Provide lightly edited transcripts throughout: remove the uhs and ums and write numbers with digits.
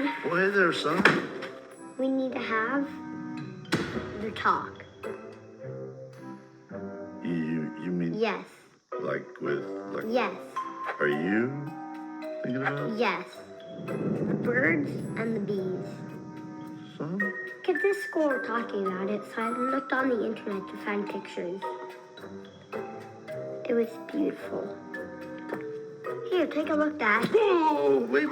Dad. Well, hey there, son. We need to have the talk. You mean Yes. like with like? Yes. Are you thinking about it? Yes. The birds and the bees. Son? Kids at school were talking about it, so I looked on the internet to find pictures. It was beautiful. Here, take a look, Dad. Whoa! Wait.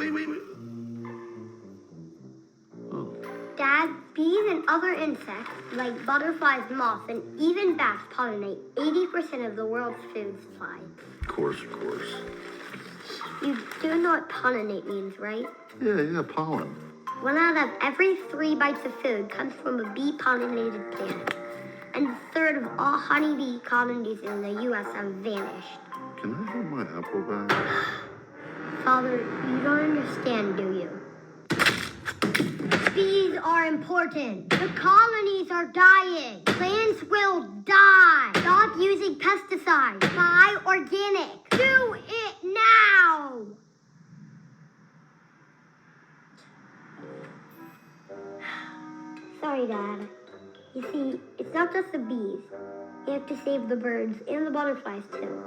Oh. Dad, bees and other insects, like butterflies, moths, and even bats pollinate 80% of the world's food supply. Of course. You do know what pollinate means, right? Yeah, pollen. 1 out of every 3 bites of food comes from a bee-pollinated plant. And a third of all honeybee colonies in the U.S. have vanished. Can I have my apple back? Father, you don't understand, do you? Bees are important. The colonies are dying. Plants will die. Stop using pesticides. Buy organic. Do it now. Sorry, Dad. You see, it's not just the bees. You have to save the birds and the butterflies, too.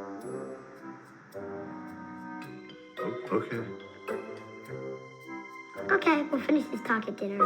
Okay. Okay, we'll finish this talk at dinner.